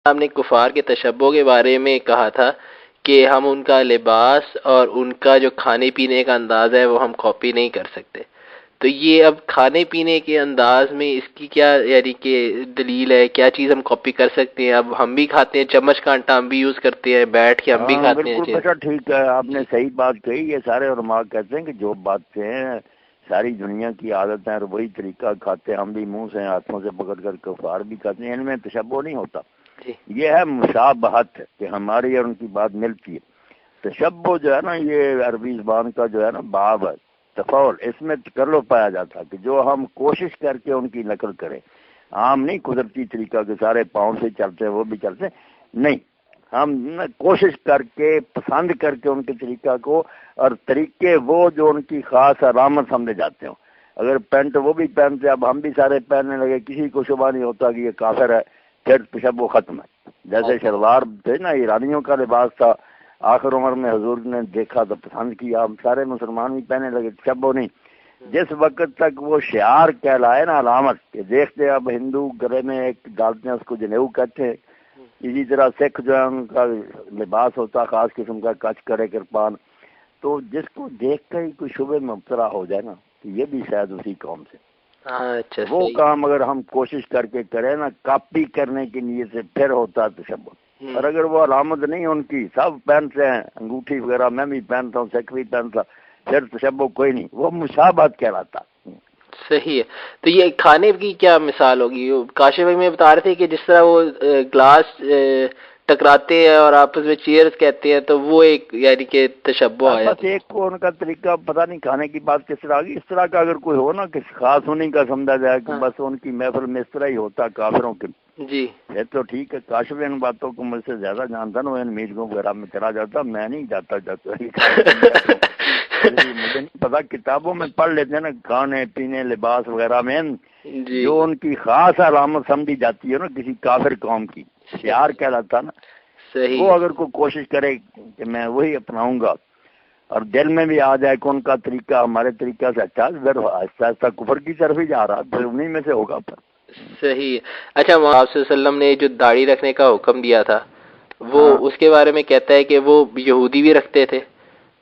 آپ نے کفار کے تشبہ کے بارے میں کہا تھا کہ ہم ان کا لباس اور ان کا جو کھانے پینے کا انداز ہے وہ ہم کاپی نہیں کر سکتے، تو یہ اب کھانے پینے کے انداز میں اس کی کیا یعنی کہ دلیل ہے؟ کیا چیز ہم کاپی کر سکتے ہیں؟ اب ہم بھی کھاتے ہیں، چمچ کانٹا ہم بھی یوز کرتے ہیں، بیٹھ کے ہم بھی ہاں کھاتے ہیں بالکل چیز۔ بیٹا ٹھیک ہے، آپ نے جی صحیح بات کہی۔ یہ سارے علماء کہتے ہیں کہ جو باتیں ساری دنیا کی عادت ہیں اور وہی طریقہ کھاتے ہیں، ہم بھی منہ سے ہاتھوں سے پکڑ کر کفار بھی کھاتے ہیں، ان میں تشبہ نہیں ہوتا۔ جی یہ ہے مشابہت کہ ہماری اور ان کی بات ملتی ہے۔ تشبہ جو ہے نا، یہ عربی زبان کا جو ہے نا باب ہے، تفاول، اس میں تکلف پایا جاتا ہے کہ جو ہم کوشش کر کے ان کی نقل کریں، عام نہیں قدرتی طریقہ کہ سارے پاؤں سے چلتے ہیں وہ بھی چلتے ہیں، نہیں، ہم کوشش کر کے پسند کر کے ان کے طریقہ کو، اور طریقے وہ جو ان کی خاص علامت سمجھے جاتے ہوں۔ اگر پینٹ وہ بھی پہنتے، اب ہم بھی سارے پہننے لگے، کسی کو شبہ نہیں ہوتا کہ یہ کافر ہے، پھر تشبہ ختم ہے۔ جیسے شلوار تھے نا، ایرانیوں کا لباس تھا، آخر عمر میں حضور نے دیکھا تو پسند کیا، ہم سارے مسلمان بھی پہنے لگے، تشبہ نہیں۔ جس وقت تک وہ شعار کہلائے نا، علامت، کہ دیکھتے اب ہندو گلے میں ایک ڈالتے ہیں، اس کو جنیو کہتے ہیں، اسی طرح سکھ جو ہے ان کا لباس ہوتا خاص قسم کا، کچھ کرے کرپان، تو جس کو دیکھ کر ہی کوئی شبہ میں مبتلا ہو جائے نا، تو یہ بھی شاید اسی قوم سے۔ اچھا وہ صحیح۔ کام اگر ہم کوشش کر کے کریں نا کاپی کرنے کی نیت سے، پھر ہوتا ہے تشبہ۔ اور اگر وہ علامت نہیں ان کی، سب پہنتے ہیں انگوٹھی وغیرہ، میں بھی پہنتا ہوں، سکھ بھی پہنتا، پھر تشبہ کوئی نہیں، وہ مشابہت کہلاتا۔ صحیح ہے۔ تو یہ کھانے کی کیا مثال ہوگی؟ کاشف بھائی میں بتا رہے تھے کہ جس طرح وہ گلاس ٹکراتے ہیں اور آپس میں چیئرز کہتے ہیں، تو وہ ایک یعنی کہ تشبہ آیا بس تھا۔ ایک کو ان کا طریقہ پتہ نہیں کھانے کی بات کس طرح آ گئی، اس طرح کا اگر کوئی ہو نا کہ خاص انہیں کا سمجھا جائے کہ ہاں بس ان کی محفل میں اس طرح ہی ہوتا کافروں کے، جی یہ تو ٹھیک ہے۔ کاشف ان باتوں کو مجھ سے زیادہ جانتا نا، وہ ان میٹنگوں وغیرہ میں چلا جاتا، میں نہیں جاتا مجھے نہیں پتا، کتابوں میں پڑھ لیتے ہیں نا، کھانے پینے لباس وغیرہ میں جی جو ان کی خاص علامت سمجھی جاتی ہے نا کسی کافر قوم کی، شعار کہلاتا نا، صحیح وہ ہے۔ اگر کوئی کوشش کرے کہ میں وہی اپناؤں گا، اور دل میں بھی آ جائے کہ ان کا طریقہ ہمارے طریقہ سے اچھا، پھر آہستہ آہستہ کفر کی طرف ہی جا رہا، پھر انہیں میں سے ہوگا۔ پھر صحیح ہے۔ اچھا، وہ آپ صلی اللہ علیہ وسلم نے جو داڑھی رکھنے کا حکم دیا تھا، وہ ہاں اس کے بارے میں کہتا ہے کہ وہ یہودی بھی رکھتے تھے،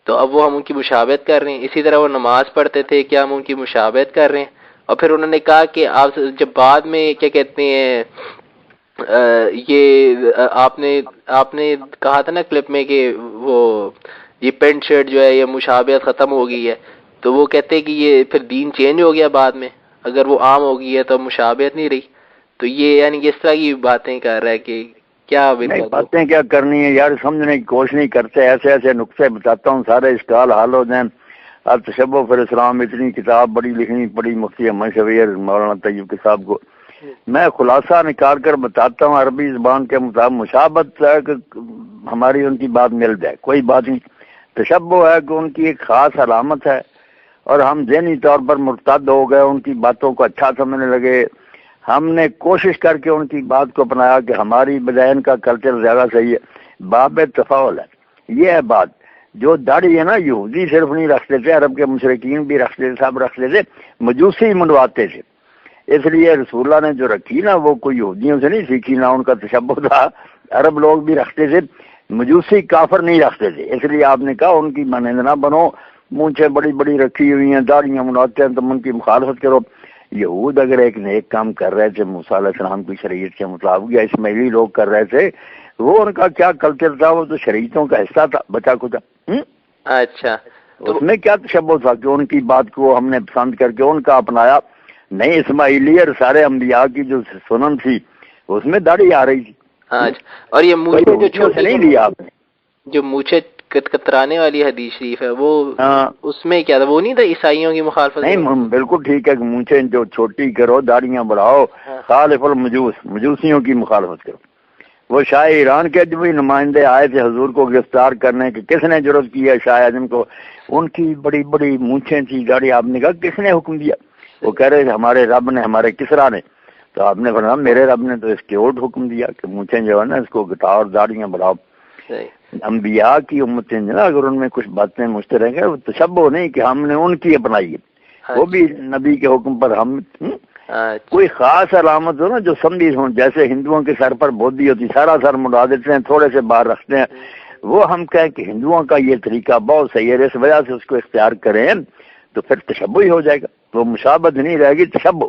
تو اب وہ ہم ان کی مشابہت کر رہے ہیں۔ اسی طرح وہ نماز پڑھتے تھے، کیا ہم ان کی مشابہت کر رہے ہیں؟ اور پھر انہوں نے کہا کہ آپ جب بعد میں کیا کہتے ہیں یہ آپ نے کہا تھا نا کلپ میں کہ وہ یہ پینٹ شرٹ جو ہے یہ مشابہت ختم ہو گئی ہے، تو وہ کہتے ہیں کہ یہ پھر دین چینج ہو گیا بعد میں، اگر وہ عام ہو گئی ہے تو مشابہت نہیں رہی۔ تو یہ یعنی کہ اس طرح کی باتیں کر رہا ہے کہ کیا نہیں، بالکل۔ باتیں کیا کرنی ہے یار، سمجھنے کی کوشش نہیں کرتے، ایسے ایسے نقطے بتاتا ہوں، سارے اشکال حل ہو جائیں۔ اب تشبہ فی الاسلام، اتنی کتاب بڑی لکھنی پڑی مفتی احمد شفیع مولانا طیب کے صاحب کو، میں خلاصہ نکال کر بتاتا ہوں عربی زبان کے مطابق۔ مشابہت ہے کہ ہماری ان کی بات مل جائے، کوئی بات نہیں۔ تشبہ ہے کہ ان کی ایک خاص علامت ہے اور ہم ذہنی طور پر مرتد ہو گئے، ان کی باتوں کو اچھا سمجھنے لگے، ہم نے کوشش کر کے ان کی بات کو اپنایا کہ ہماری بجائے ان کا کلچر زیادہ صحیح ہے، باب تفاول ہے۔ یہ ہے بات۔ جو داڑھی ہے نا، یہودی صرف نہیں رکھتے تھے، عرب کے مشرکین بھی رکھتے تھے، سب رکھتے تھے، مجوسی منڈواتے تھے، اس لیے رسول اللہ نے جو رکھی نا وہ کوئی یہودیوں سے نہیں سیکھی، نہ ان کا تشبہ تھا، عرب لوگ بھی رکھتے تھے، مجوسی کافر نہیں رکھتے تھے، اس لیے آپ نے کہا ان کی مانند نہ بنو، مونچھیں بڑی بڑی رکھی ہوئی ہیں، داڑیاں منڈواتے ہیں، تم ان کی مخالفت کرو۔ یہود اگر ایک نیک کام کر رہے تھے موسیٰ علیہ السلام کی شریعت کے مطابق، یا اسماعیلی لوگ کر رہے تھے، وہ ان کا کیا کلچر تھا، وہ تو شریعتوں کا حصہ تھا، بچا کچا۔ اچھا تو اس میں کیا تشبہ تھا کہ ان کی بات کو ہم نے پسند کر کے ان کا اپنایا؟ نہیں، اسماعیلی اور سارے انبیاء کی جو سنن تھی اس میں داڑھی آ رہی تھی، اچھا، اور یہ کوئی مونچھیں جو یہودیوں سے چھوٹی نہیں لیا آپ نے۔ جو مونچھیں کترانے والی حدیث شریف ہے، وہ ہاں اس میں کیا تھا؟ وہ نہیں تھا عیسائیوں کی مخالفت میں؟ نہیں، بالکل ٹھیک ہے کہ مونچھیں جو چھوٹی کرو، داڑیاں بڑھاؤ، خالف المجوس، مجوسیوں کی مخالفت کرو۔ وہ شاہ ایران کے جو بھی نمائندے آئے تھے حضور کو گرفتار کرنے کے، کس نے جرأت کی ہے شاہ اعظم کو؟ ان کی بڑی بڑی مونچھیں تھی، داڑھی، آپ نے کہا کس نے حکم دیا؟ وہ کہہ رہے ہمارے رب نے، ہمارے کسرا نے۔ تو آپ نے فرمایا میرے رب نے تو اس کے اوٹ حکم دیا کہ مونچھیں جو ہے نا اس کو گھٹاؤ اور داڑیاں بڑھاؤ۔ انبیاء کی امتیں جو نا، اگر ان میں کچھ باتیں مشترک ہیں، وہ تشبہ نہیں کہ ہم نے ان کی اپنائی ہے، وہ بھی نبی کے حکم پر ہم اچھا کوئی خاص علامت ہو نا جو سمجھی ہوں، جیسے ہندوؤں کے سر پر بودھی ہوتی، سارا سر مڑا دیتے ہیں، تھوڑے سے باہر رکھتے ہیں، وہ ہم کہیں کہ ہندوؤں کا یہ طریقہ بہت صحیح ہے، اس وجہ سے اس کو اختیار کریں تو پھر تشبہ ہی ہو جائے گا، وہ مشابہت نہیں رہے گی، تشبہ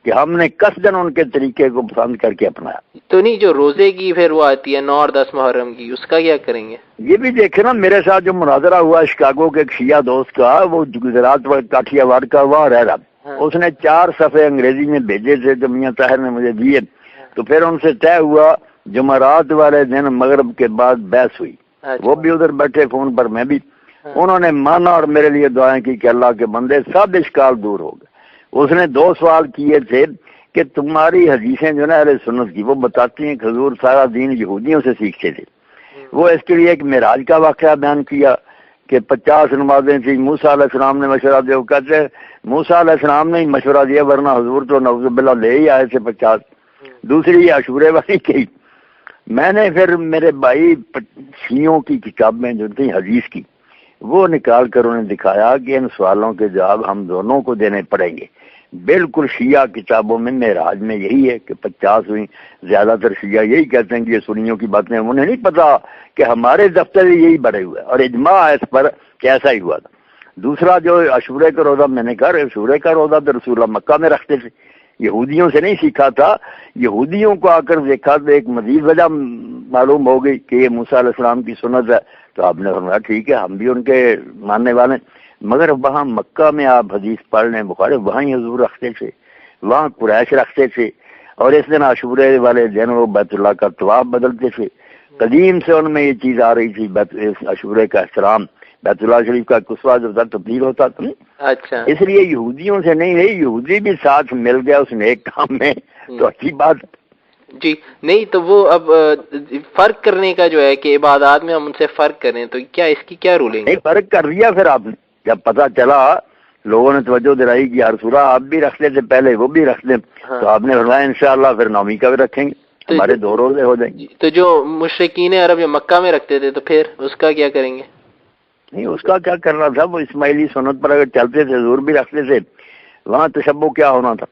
کہ ہم نے قصدن ان کے طریقے کو پسند کر کے اپنایا۔ تو نہیں، جو روزے کی پھر وہ آتی ہے 9 اور 10 محرم کی، اس کا کیا کریں گے؟ یہ بھی دیکھیں نا، میرے ساتھ جو مناظرہ ہوا شکاگو کے ایک شیعہ دوست کا، وہ گجرات کاٹھیا وار کا، وہاں رہ رہا، اس نے 4 صفحے انگریزی میں بھیجے تھے جو میاں طاہر نے مجھے دیے، تو پھر ان سے طے ہوا جمعرات والے دن مغرب کے بعد بحث ہوئی، وہ بھی ادھر بیٹھے فون پر، میں بھی، انہوں نے مانا اور میرے لیے دعائیں کی کہ اللہ کے بندے سب اشکال دور ہو گئے۔ اس نے 2 سوال کیے تھے کہ تمہاری حدیثیں جو نا اہل سنت کی، وہ بتاتی ہیں کہ حضور سارا دین یہودیوں سے سیکھتے تھے، وہ اس کے لیے ایک معراج کا واقعہ بیان کیا کہ 50 نمازیں تھیں، موسیٰ علیہ السلام نے مشورہ دیا، وہ کہتے ہیں موسیٰ علیہ السلام نے ہی مشورہ دیا ورنہ حضور تو نعوذ باللہ لے ہی آئے تھے 50۔ دوسری عاشورے والی کی، میں نے پھر میرے بھائی شیعوں کی کتابیں جو تھیں حدیث کی، وہ نکال کر انہیں دکھایا کہ ان سوالوں کے جواب ہم دونوں کو دینے پڑیں گے۔ بالکل شیعہ کتابوں میں معراج میں یہی ہے کہ 50 ہوئی، زیادہ تر شیعہ یہی کہتے ہیں کہ یہ سنیوں کی باتیں، انہیں نہیں پتا کہ ہمارے دفتر یہی بڑھے ہوئے اور اجماع ہے اس پر کہ ایسا ہی ہوا تھا۔ دوسرا جو عاشورے کا روزہ، میں نے کہا عاشورے کا روزہ تو رسول اللہ مکہ میں رکھتے تھے، یہودیوں سے نہیں سیکھا تھا، یہودیوں کو آ کر دیکھا تو ایک مزید وجہ معلوم ہو گئی کہ یہ موسیٰ علیہ السلام کی سنت ہے، تو آپ نے فرمایا ٹھیک ہے ہم بھی ان کے ماننے والے ہیں، مگر وہاں مکہ میں آپ حدیث پڑھ لیں بخاری، وہاں ہی حضور رکھتے تھے، وہاں قریش رکھتے تھے، اور اس دن عاشورے والے دن وہ بیت اللہ کا طواف بدلتے تھے۔ قدیم سے ان میں یہ چیز آ رہی تھی، عاشورے کا احترام، بیت اللہ شریف کا قصوہ جو تھا تبدیل ہوتا تھا، اچھا اس لیے یہودیوں سے نہیں رہی، یہودی بھی ساتھ مل گیا اس نیک کام میں تو اچھی بات۔ جی نہیں، تو وہ اب فرق کرنے کا جو ہے کہ عبادات میں ہم ان سے فرق کریں، تو کیا اس کی کیا رولنگ ہے؟ نہیں فرق کر دیا پھر آپ نے، جب پتہ چلا لوگوں نے توجہ دلائی کہ یا رسول اللہ آپ بھی رکھتے تھے پہلے، وہ بھی رکھ لیں، تو آپ نے فرمایا انشاءاللہ پھر نومی کا بھی رکھیں گے، ہمارے 2 روزے ہو جائیں گے۔ تو جو مشرکین عرب جو مکہ میں رکھتے تھے تو پھر اس کا کیا کریں گے؟ نہیں اس کا کیا کرنا تھا، وہ اسماعیلی سنت پر اگر چلتے تھے، حضور بھی رکھتے تھے، وہاں تشبہ کیا ہونا تھا؟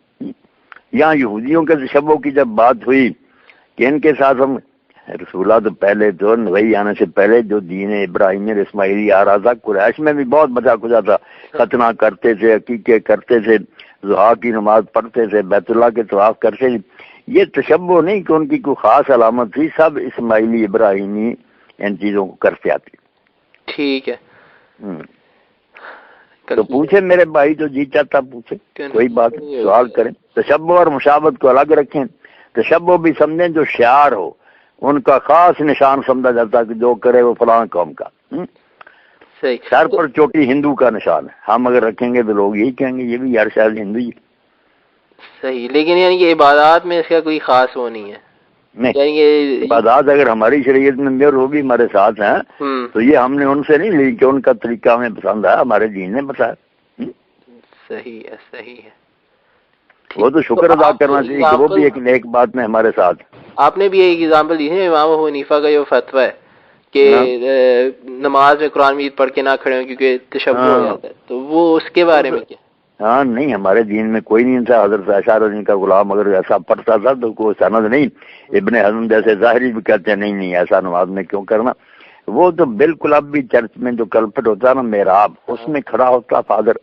یہاں یہودیوں کے تشبہ کی جب بات ہوئی کہ ان کے ساتھ ہم، رسول اللہ تو پہلے تو نبی آنے سے پہلے جو دین ابراہیمی اور اسماعیلی آ رہا تھا، قریش میں بھی بہت بچا کچا تھا، ختنہ کرتے تھے، عقیقے کرتے تھے، ضحیٰ کی نماز پڑھتے تھے، بیت اللہ کے طواف کرتے تھے، یہ تشبہ نہیں کہ ان کی کوئی خاص علامت تھی، سب اسماعیلی ابراہیمی ان چیزوں کو کرتے آتے۔ ٹھیک ہے، تو پوچھے میرے بھائی جو جی چاہتا پوچھے، کوئی بات نہیں، سوال کریں، تشبہ اور مشابہت کو الگ رکھیں، تشبہ بھی سمجھیں جو شعار ہو، ان کا خاص نشان سمجھا جاتا ہے کہ جو کرے وہ فلاں قوم کا، صحیح، سر پر چوٹی ہندو کا نشان ہے، ہم اگر رکھیں گے تو لوگ یہی کہیں گے یہ بھی یار شاید ہندو ہی۔ صحیح، لیکن یعنی کہ عبادات میں اس کا کوئی خاص وہ نہیں ہے، نہیں یعنی کہ عبادات اگر ہماری شریعت میں میر وہ بھی ہمارے ساتھ ہیں تو یہ ہم نے ان سے نہیں لی کہ ان کا طریقہ ہمیں پسند آیا، ہمارے دین نے بتایا۔ صحیح ہے، صحیح ہے، وہ تو شکر ادا کرنا چاہیے کہ وہ بھی ایک نیک بات میں ہمارے ساتھ۔ آپ نے بھی ایک ایگزامپل دی ہے امام ابو حنیفہ کا جو فتویٰ ہے کہ نماز میں قرآن مجید پڑھ کے نہ کھڑے ہوں کیونکہ تشبہ ہو جاتا ہے، تو وہ اس کے بارے میں کیا؟ ہاں نہیں، ہمارے دین میں کوئی نہیں تھا، حضرت عائشہ رضی اللہ عنہا کا غلام اگر ایسا پڑھتا تھا تو کوئی سند نہیں، ابن حزم جیسے ظاہری بھی کہتے ہیں نہیں ایسا نماز میں کیوں کرنا، وہ تو بالکل اب بھی چرچ میں جو کلپٹ ہوتا ہے نا محراب، اس میں کھڑا ہوتا فادر،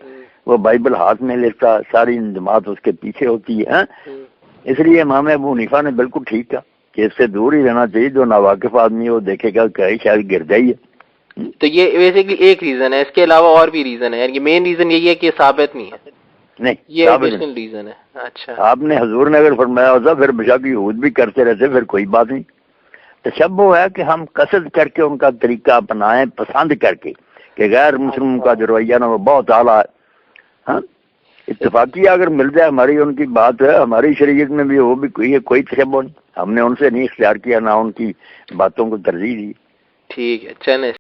وہ بائبل ہاتھ میں لیتا، ساری جماعت اس کے پیچھے ہوتی ہے، اس لیے امام ابو حنیفہ نے بالکل ٹھیک کہا کہ اس سے دور ہی رہنا چاہیے، جو ناواقف آدمی ہے وہ دیکھے گا کہ شاید گر جائیے۔ تو یہ بیسیکلی ایک ریزن ہے، اس کے علاوہ اور بھی ریزن ہے، یعنی مین ریزن یہی ہے کہ ثابت نہیں ہے، نہیں یہ ایڈیشنل ریزن ہے۔ اچھا، آپ نے حضور نے اگر فرمایا ہوتا پھر بشک یہود بھی کرتے رہتے، پھر کوئی بات نہیں۔ تشبہ ہے کہ ہم قصد کر کے ان کا طریقہ اپنائیں، پسند کر کے، کہ غیر مسلم کا جو رویہ نا وہ بہت اعلیٰ ہے، ہاں اتفاقی اگر مل جائے ہماری ان کی بات ہے، ہماری شریعت میں بھی وہ بھی کوئی تشبہ نہیں، ہم نے ان سے نہیں اختیار کیا، نہ ان کی باتوں کو ترجیح دی۔ ٹھیک ہے، چلیں۔